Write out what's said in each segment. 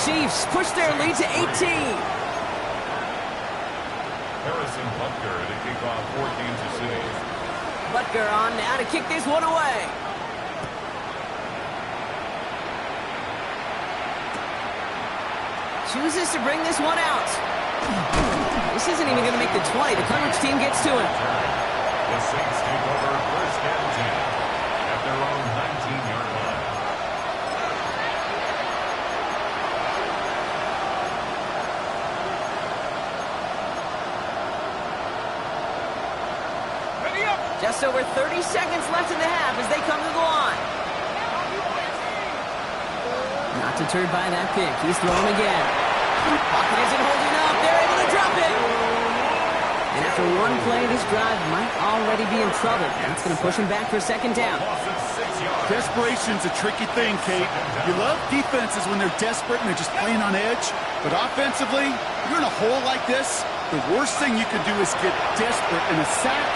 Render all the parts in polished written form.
Chiefs push their lead to 18. Harrison Butker to kick off for Kansas City. Butker on now to kick this one away. Chooses to bring this one out. This isn't even going to make the 20. The coverage team gets to him. The Saints take over first and 10 at their own 19-yard line. Just over 30 seconds left in the half as they come to the line. Not deterred by that pick. He's thrown again. Pocket isn't holding up. They're able to drop it. And after one play, this drive might already be in trouble. That's going to push him back for a second down. Desperation's a tricky thing, Kate. You love defenses when they're desperate and they're just playing on edge. But offensively, you're in a hole like this, the worst thing you can do is get desperate in a sack.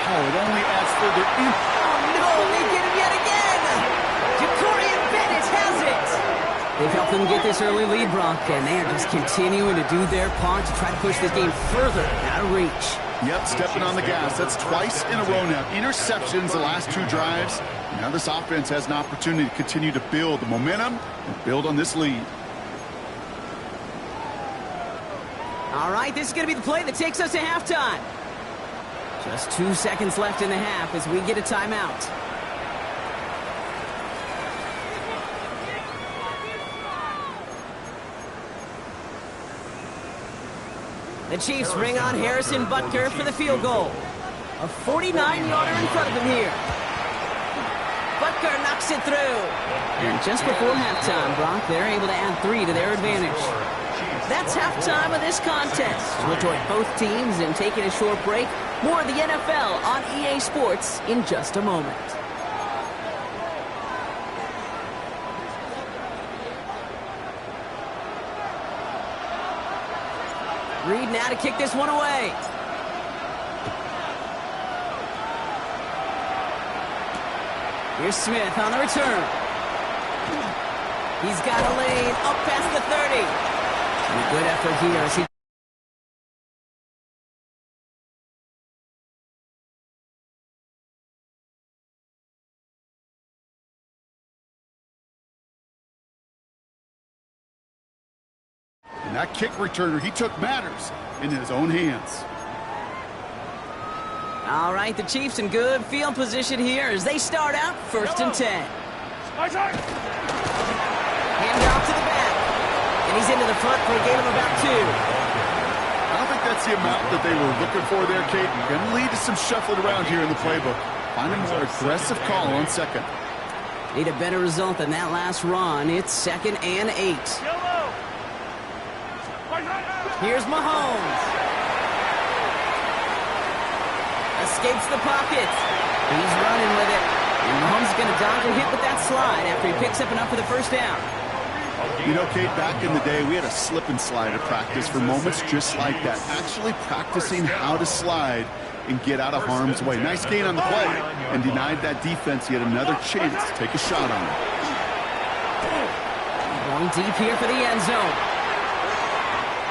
Oh, it only adds further in. Oh, no, they get him yet again. Jacorian Bennett has it. They've helped them get this early lead, Brock, and they are just continuing to do their part to try to push this game further out of reach. Yep, stepping on the gas. That's twice in a row now. Interceptions the last two drives. Now this offense has an opportunity to continue to build the momentum and build on this lead. All right, this is going to be the play that takes us to halftime. Just 2 seconds left in the half as we get a timeout. The Chiefs bring on Harrison Butker for the field goal. A 49-yarder in front of him here. Butker knocks it through. And just before halftime, Brock, they're able to add 3 to their advantage. That's halftime of this contest. We'll join both teams in taking a short break. More of the NFL on EA Sports in just a moment. Reed now to kick this one away. Here's Smith on the return. He's got a lane up past the 30. And a good effort here as he... And that kick returner, he took matters in his own hands. All right, the Chiefs in good field position here as they start out first and 10. Hand off to the back. And he's into the front for a gain of about 2. I don't think that's the amount that they were looking for there, Kate. Going to lead to some shuffling around here in the playbook. Find a more aggressive call on second. Need a better result than that last run. It's 2nd and 8. Here's Mahomes. Escapes the pocket. He's running with it. And Mahomes is going to dodge a hit with that slide after he picks up enough for the first down. You know, Kate, back in the day, we had a slip and slide at practice for moments just like that. Actually practicing how to slide and get out of harm's way. Nice gain on the play and denied that defense yet another chance to take a shot on it. Going deep here for the end zone.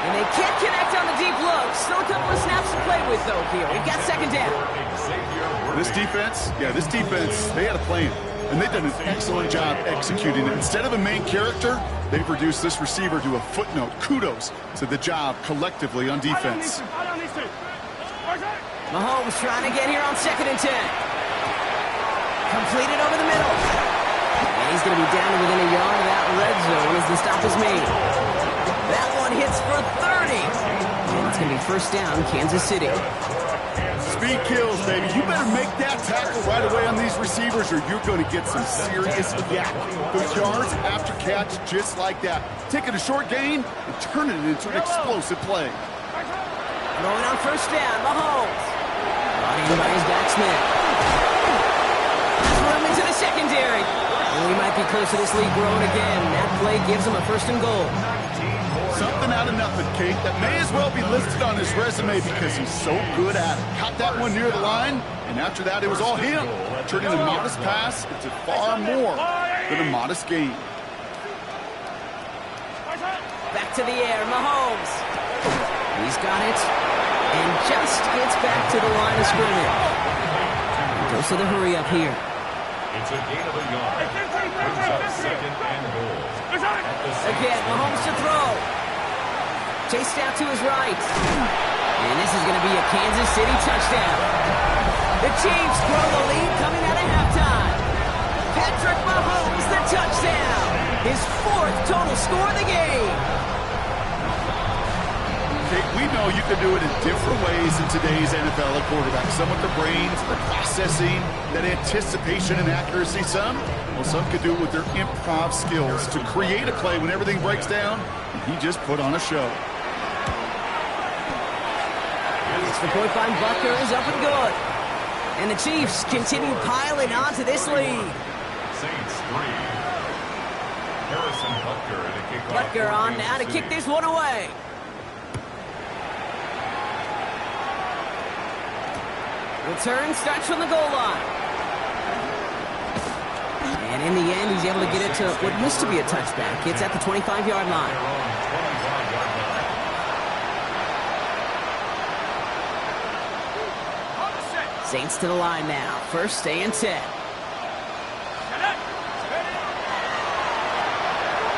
And they can't connect on the deep look. Still a couple of snaps to play with, though, here. We've got second down. This defense, they had a plan. And they've done an excellent job executing it. Instead of a main character, they've reduced this receiver to a footnote. Kudos to the job collectively on defense. Mahomes trying to get here on 2nd and 10. Completed over the middle. And he's going to be down to within a yard of that red zone as the stop is made. That one hits for 30. And it's going to be first down, Kansas City. Speed kills, baby. You better make that tackle right away on these receivers or you're going to get some serious yak. Those yards after catch just like that. Taking a short gain and turning it into an explosive play. Going on first down, Mahomes. Brought in by his back Smith. That's room into the secondary. And we might be close to this lead growing again. That play gives him a 1st and goal. Something out of nothing, Kate. That may as well be listed on his resume because he's so good at it. Caught that one near the line, and after that, it was all him. Turning a modest pass into far more than a modest gain. to the air. Mahomes. He's got it. And just gets back to the line of scrimmage. Goes to the hurry up here. It's a gain of a yard. Brings up 2nd and goal. Again, Mahomes to throw. Chased out to his right. And this is going to be a Kansas City touchdown. The Chiefs grow the lead coming out of halftime. Patrick Mahomes, the touchdown. His 4th total score of the game. Kate, we know you can do it in different ways in today's NFL at quarterback. Some with the brains, the processing, that anticipation and accuracy. Some could do it with their improv skills to create a play when everything breaks down. And he just put on a show. The point by Butker is up and good. And the Chiefs continue piling on to this lead. Saints 3. Harrison Butker at a kickoff. Butker on now to kick this one away. Return starts from the goal line. And in the end, he's able to get it to what used to be a touchback. It's at the 25-yard line. Saints to the line now. 1st and 10.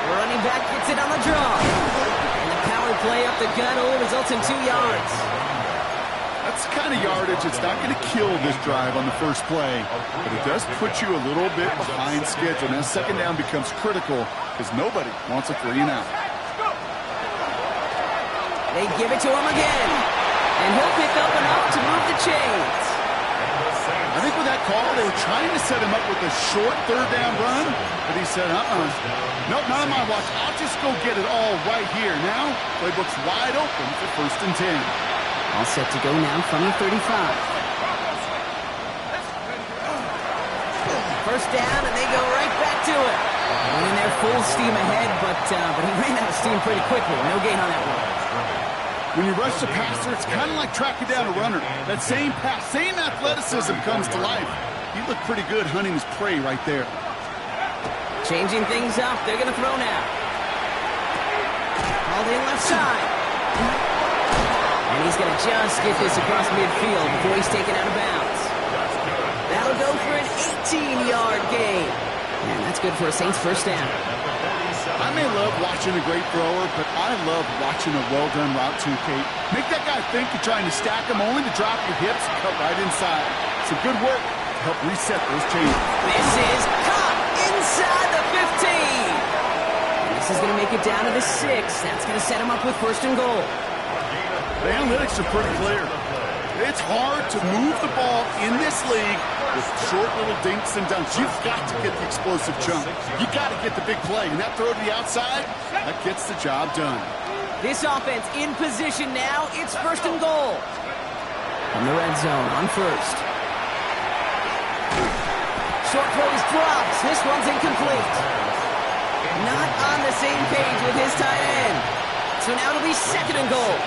Running back gets it on the draw. And the power play up the gut only results in 2 yards. That's the kind of yardage it's not going to kill this drive on the first play, but it does put you a little bit behind schedule. Now 2nd down becomes critical because nobody wants a 3 and out. They give it to him again. And he'll pick up enough to move the chains. I think with that call, they were trying to set him up with a short 3rd down run, but he said, nope, not on my watch. I'll just go get it all right here. Now, playbook's wide open for 1st and 10. All set to go now from the 35. 1st down, and they go right back to it. And they're full steam ahead, but he ran out of steam pretty quickly. No gain on that one. When you rush the passer, it's kind of like tracking down a runner. That same pass, same athleticism comes to life. He looked pretty good hunting his prey right there. Changing things up. They're going to throw now. Called in left side. And he's going to just get this across midfield before he's taken out of bounds. That'll go for an 18-yard gain. And that's good for a Saints 1st down. I may love watching a great thrower, but I love watching a well-done route too, Kate. Make that guy think you're trying to stack him only to drop your hips and cut right inside. Some good work to help reset those chains. This is caught inside the 15. And this is going to make it down to the 6. That's going to set him up with 1st and goal. The analytics are pretty clear. It's hard to move the ball in this league with short little dinks and dunks. You've got to get the explosive chunk. You got to get the big play. And that throw to the outside, that gets the job done. This offense in position now. It's 1st and goal. From the red zone on 1st. Short throw is dropped. This one's incomplete. Not on the same page with his tight end. So now it'll be 2nd and goal.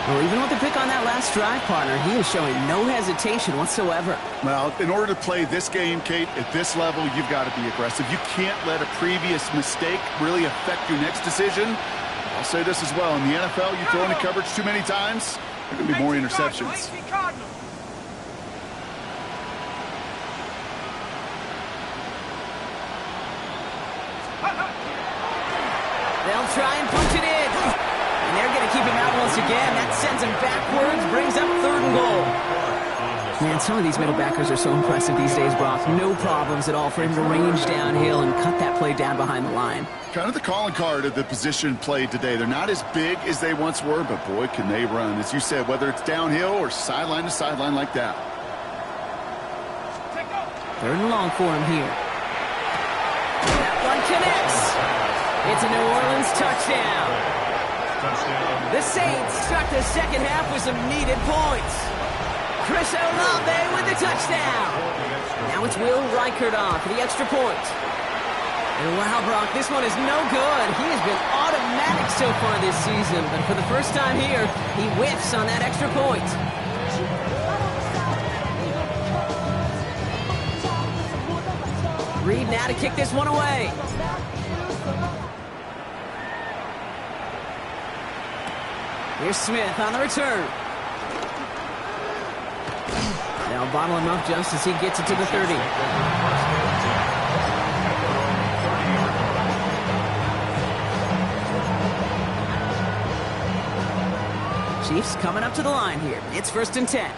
Well, even with the pick on that last drive, partner, he is showing no hesitation whatsoever. Well, in order to play this game, Kate, at this level, you've got to be aggressive. You can't let a previous mistake really affect your next decision. I'll say this as well. In the NFL, you throw into coverage too many times, there are going to be more interceptions. They'll try and punch it in. And they're going to keep him out once again. That sends him backwards, brings up 3rd and goal. Man, some of these middle backers are so impressive these days, Brock. No problems at all for him to range downhill and cut that play down behind the line. Kind of the calling card of the position played today. They're not as big as they once were, but boy, can they run. As you said, whether it's downhill or sideline to sideline like that. 3rd and long for him here. That one connects. It's a New Orleans touchdown. The Saints start the 2nd half with some needed points. Chris Olave with the touchdown. Now it's Will Reichert on for the extra point. And wow, Brock, this one is no good. He has been automatic so far this season, but for the first time here, he whiffs on that extra point. Reed now to kick this one away. Here's Smith on the return. They'll bottle him up just as he gets it to the 30. Chiefs coming up to the line here. It's 1st and 10.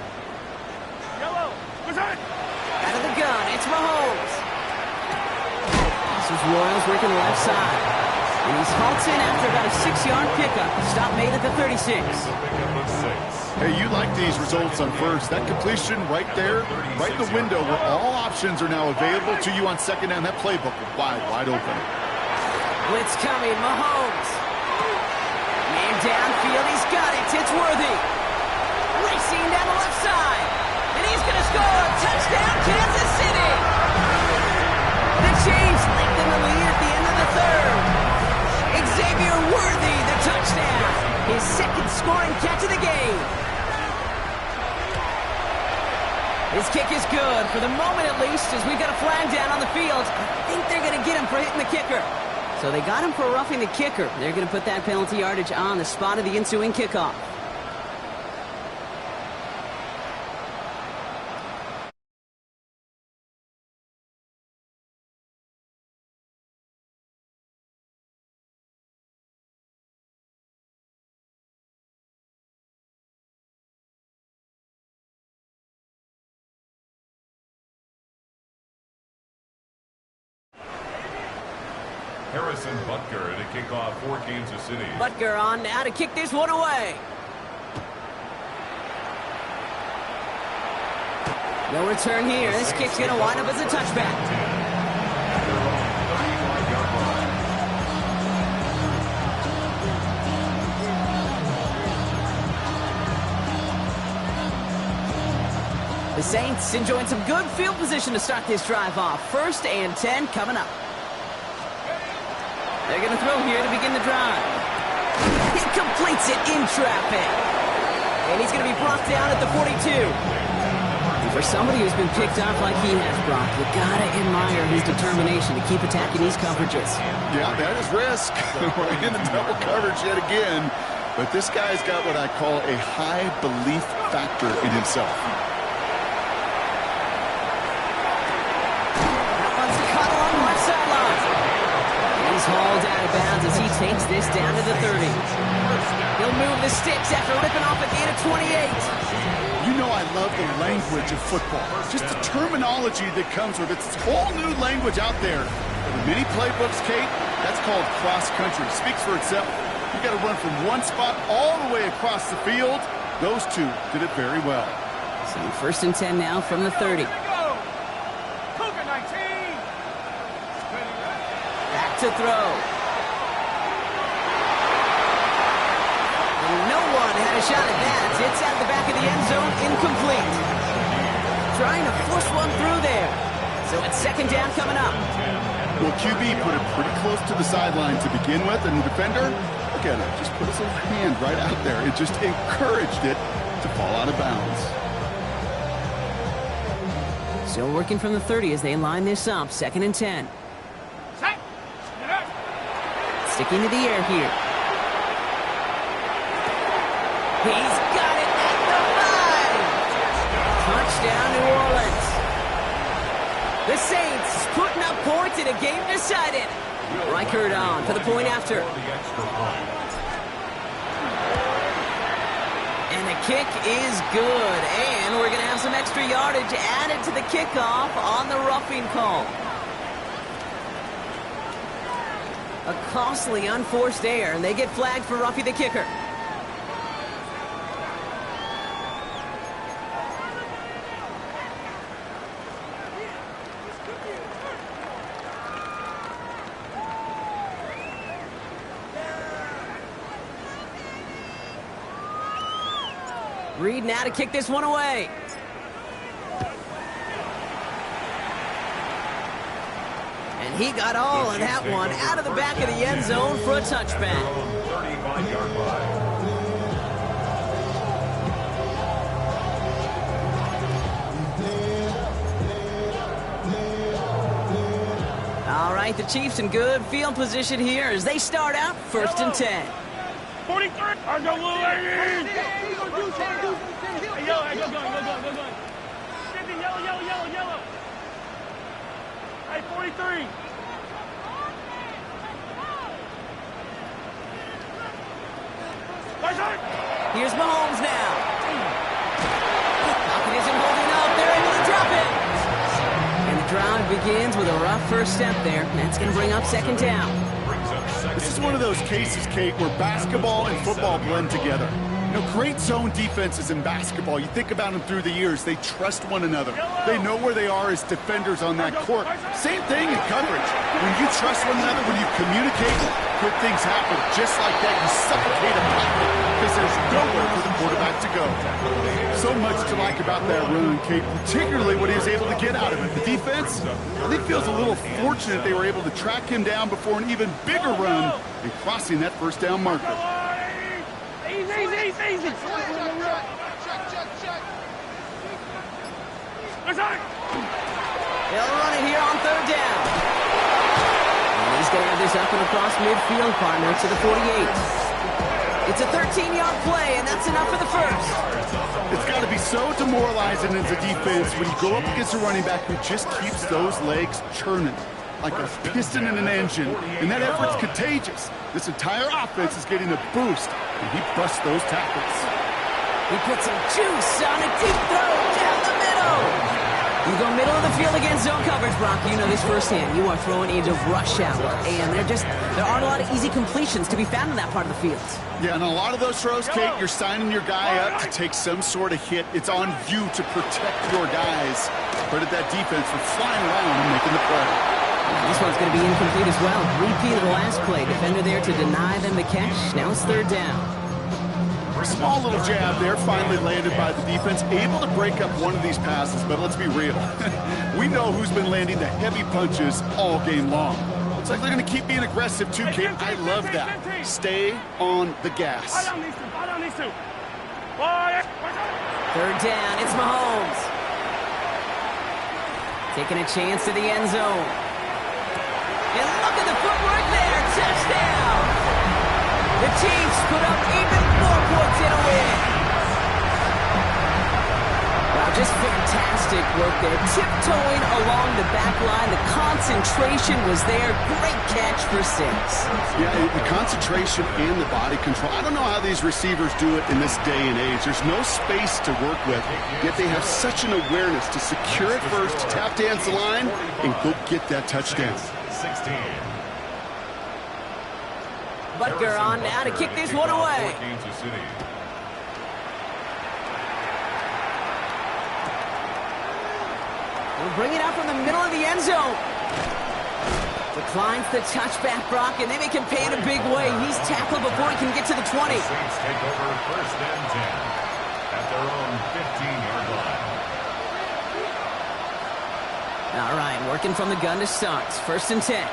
Yellow, return. Out of the gun, it's Mahomes. This is Royals working the left side. And he's halts in after about a 6-yard pickup. Stop made at the 36. Hey, you like these results on first. That completion right there, right in the window where all options are now available to you on second down. That playbook is wide open. Blitz coming, Mahomes. Man downfield, he's got it. It's Worthy. Racing down the left side. And he's going to score. Touchdown, Kansas City. The Chiefs lengthen the lead at the end of the 3rd. Xavier Worthy, the touchdown. His 2nd scoring catch of the game. His kick is good, for the moment at least, as we've got a flag down on the field. I think they're going to get him for hitting the kicker. So they got him for roughing the kicker. They're going to put that penalty yardage on the spot of the ensuing kickoff. Harrison Butker to kick off for Kansas City. Butker on now to kick this one away. No return here. This kick's going to wind up as a touchback. The Saints enjoying some good field position to start this drive off. 1st and 10 coming up. They're going to throw here to begin the drive. He completes it in traffic. And he's going to be brought down at the 42. And for somebody who's been picked off like he has, Brock, you got to admire his determination to keep attacking these coverages. Yeah, that is risk. We're in the double coverage yet again. But this guy's got what I call a high belief factor in himself. That one's caught along the left sideline. He's hauled out of bounds as he takes this down to the 30. He'll move the sticks after ripping off at the end of 28. You know I love the language of football. Just the terminology that comes with it. It's a whole new language out there. In many playbooks, Kate, that's called cross-country. Speaks for itself. You got to run from one spot all the way across the field. Those two did it very well. So 1st and 10 now from the 30. Cougar 19. Back to throw. And no one had a shot at that. It's at the back of the end zone, incomplete. Trying to force one through there. So it's 2nd down coming up. Well, QB put it pretty close to the sideline to begin with, and the defender, look at it, just put his little hand right out there. It just encouraged it to fall out of bounds. Still working from the 30 as they line this up. 2nd and 10. Sticking to the air here. He's got it at the 5. Touchdown, New Orleans. The Saints putting up points in a game decided. Reichert on for the point after. And the kick is good. And we're going to have some extra yardage added to the kickoff on the roughing call. A costly unforced error, and they get flagged for roughing the kicker. Reed now to kick this one away. And he got all of that one out of the back of the end zone for a touchback. 35-yard line. All right, the Chiefs in good field position here as they start out 1st and 10. 43. I go, little lady. Hey, yellow, hey, go. 50, yellow. Hey, 43. Here's Mahomes now. Pocket isn't holding up. They're able to drop it. And the drive begins with a rough first step there. That's going to bring up second down. This is one of those cases, Kate, where basketball and football blend together. You know, great zone defenses in basketball. You think about them through the years. They trust one another. They know where they are as defenders on that court. Same thing in coverage. When you trust one another, when you communicate, good things happen. Just like that, you suffocate a pocket because there's nowhere for the quarterback to go. So much to like about that run, Kate, particularly what he was able to get out of it. The defense, I think, feels a little fortunate they were able to track him down before an even bigger run and crossing that first down marker. Easy. Check. They'll run it here on third down. And he's going to have this up and across midfield, partner, to the 48. It's a 13-yard play, and that's enough for the first. It's got to be so demoralizing as a defense when you go up against a running back who just keeps those legs churning like a piston in an engine, and that effort's contagious. This entire offense is getting a boost, and he busts those tackles. He puts some juice on a deep throw down the middle. You go middle of the field against zone coverage, Brock. You know this firsthand. You are throwing into rush hour, and there aren't a lot of easy completions to be found in that part of the field. Yeah, and a lot of those throws, Kate, you're signing your guy up to take some sort of hit. It's on you to protect your guys. Credit that defense for flying around and making the play. This one's going to be incomplete as well. Repeat of the last play. Defender there to deny them the catch. Now it's third down. Small little jab there, finally landed by the defense. Able to break up one of these passes, but let's be real. We know who's been landing the heavy punches all game long. Looks like they're going to keep being aggressive too, Kate. I love that. Stay on the gas. Ball down these two. Third down. It's Mahomes. Taking a chance to the end zone. And look at the footwork there. Touchdown. The Chiefs put up even more points in a win. Wow, just fantastic work there. Tiptoeing along the back line. The concentration was there. Great catch for 6. Yeah, the concentration and the body control. I don't know how these receivers do it in this day and age. There's no space to work with, yet they have such an awareness to secure it first, tap dance the line, and go get that touchdown. 16. Butker on now to kick this one away. Kansas City. We'll bring it out from the middle of the end zone. Declines the touchback, Brock, and they make him pay in a big way. He's tackled before he can get to the 20. The Saints take over first and 10 at their own 15-yard line. All right, working from the gun to start. First and 10.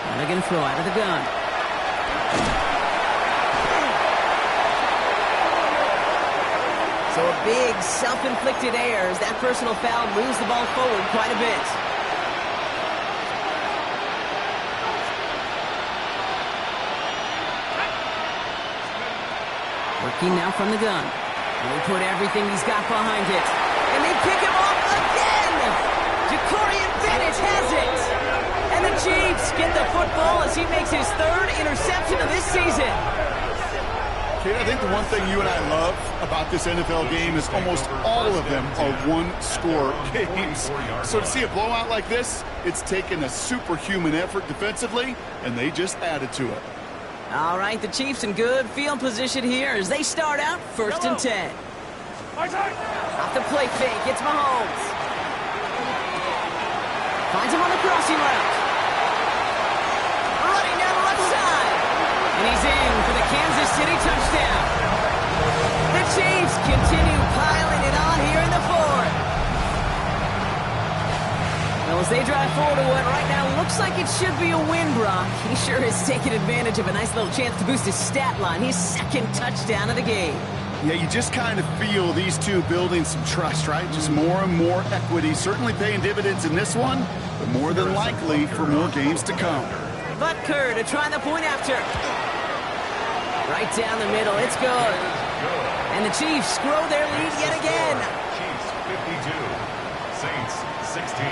And they're going to throw out of the gun. So a big self-inflicted error as that personal foul moves the ball forward quite a bit. Working now from the gun. And they put everything he's got behind it. And they pick him off again! Jacorian Bennett has it! And the Chiefs get the football as he makes his 3rd interception of this season. Kate, I think the one thing you and I love about this NFL game is almost all of them are one-score games. So to see a blowout like this, it's taken a superhuman effort defensively, and they just added to it. All right, the Chiefs in good field position here as they start out first and 10. Off the play fake, it's Mahomes. Finds him on the crossing route. Running down the left side. And he's in for the Kansas City touchdown. The Chiefs continue piling it on here in the 4th. Well, as they drive forward to what right now looks like it should be a win, Brock. He sure is taking advantage of a nice little chance to boost his stat line. His 2nd touchdown of the game. Yeah, you just kind of feel these two building some trust, right? Just more and more equity. Certainly paying dividends in this one, but more than likely for more games to come. Butker to try the point after. Right down the middle. It's good. And the Chiefs grow their lead yet again. Chiefs 52, Saints 16.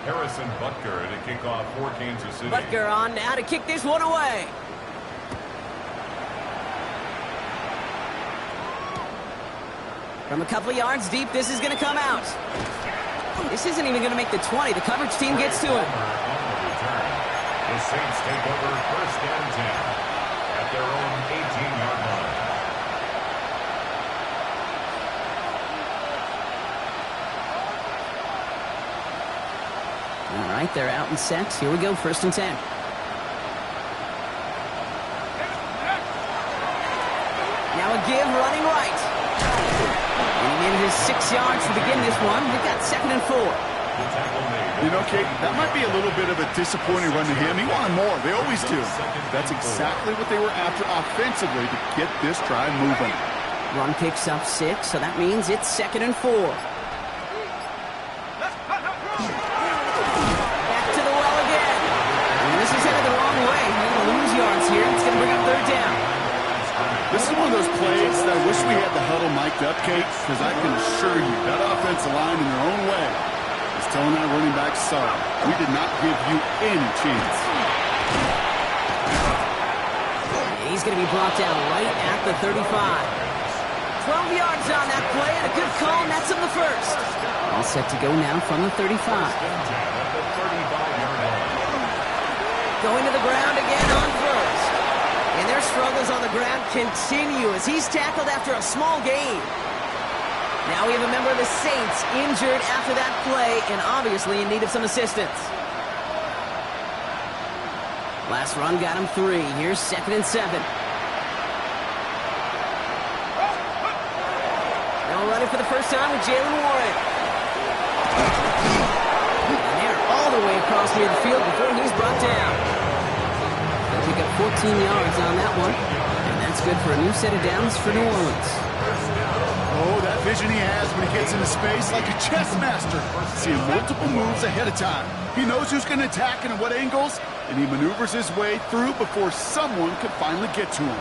Harrison Butker to kick off for Kansas City. Butker on now to kick this one away. From a couple of yards deep, this is going to come out. This isn't even going to make the 20. The coverage team gets to him. On the return. The Saints take over first and 10 at their own 18-yard line. All right, they're out and set. Here we go, first and 10. Now a give running right. And he made his 6 yards to begin this one. We've got second and 4. You know, Kate, that might be a little bit of a disappointing run to him. He wanted more. They always do. That's exactly what they were after offensively to get this drive moving. Run picks up 6, so that means it's second and 4. Back to the well again. And this is headed the wrong way. They're going to lose yards here. It's going to bring up third down. This is one of those plays that I wish we had the huddle mic'd up, Kate, because I can assure you that offensive line in their own way is telling that running back, sorry, we did not give you any chance. He's going to be brought down right at the 35. 12 yards on that play, and a good call, and that's on the first. All set to go now from the 35. Going to the ground again on first. And their struggles on the ground continue as he's tackled after a small gain. Now we have a member of the Saints injured after that play and obviously in need of some assistance. Last run got him 3. Here's second and 7. Now running for the first time with Jaylen Warren. And they're all the way across near the field before he's brought down. They'll pick up 14 yards on that one. And that's good for a new set of downs for New Orleans. Oh, that vision he has when he gets into space like a chess master. Seeing multiple moves ahead of time. He knows who's going to attack and at what angles, and he maneuvers his way through before someone can finally get to him.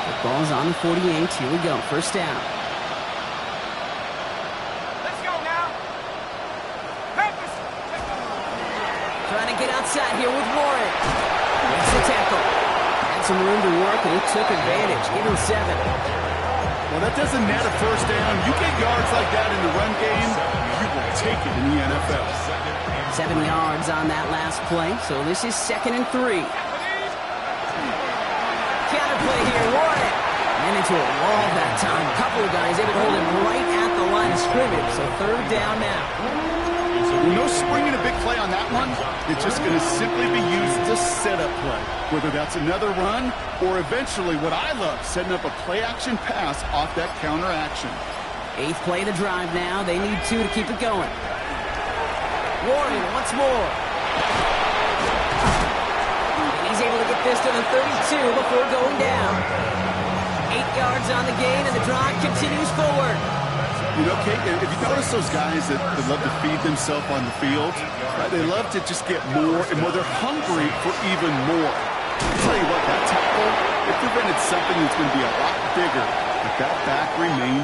The ball's on the 48. Here we go. First down. Let's go now. Trying to get outside here with Warren. Makes the tackle. Had some room to work, and he took advantage. Give him 7. Well, that doesn't net a first down. You get yards like that in the run game, you will take it in the NFL. 7 yards on that last play, so this is second and 3. Counterplay here, Warren. And into a wall that time. A couple of guys able to hold him right at the line of scrimmage, so third down now. No springing a big play on that one. It's just going to simply be used as a setup play. Whether that's another run or eventually what I love, setting up a play-action pass off that counter-action. 8th play of the drive now. They need 2 to keep it going. Warren once more. And he's able to get this to the 32 before going down. 8 yards on the gain, and the drive continues forward. You know, Kate, if you notice those guys that love to feed themselves on the field, right, they love to just get more and more. They're hungry for even more. I'll tell you what, that tackle, it prevented something that's going to be a lot bigger, but that back remained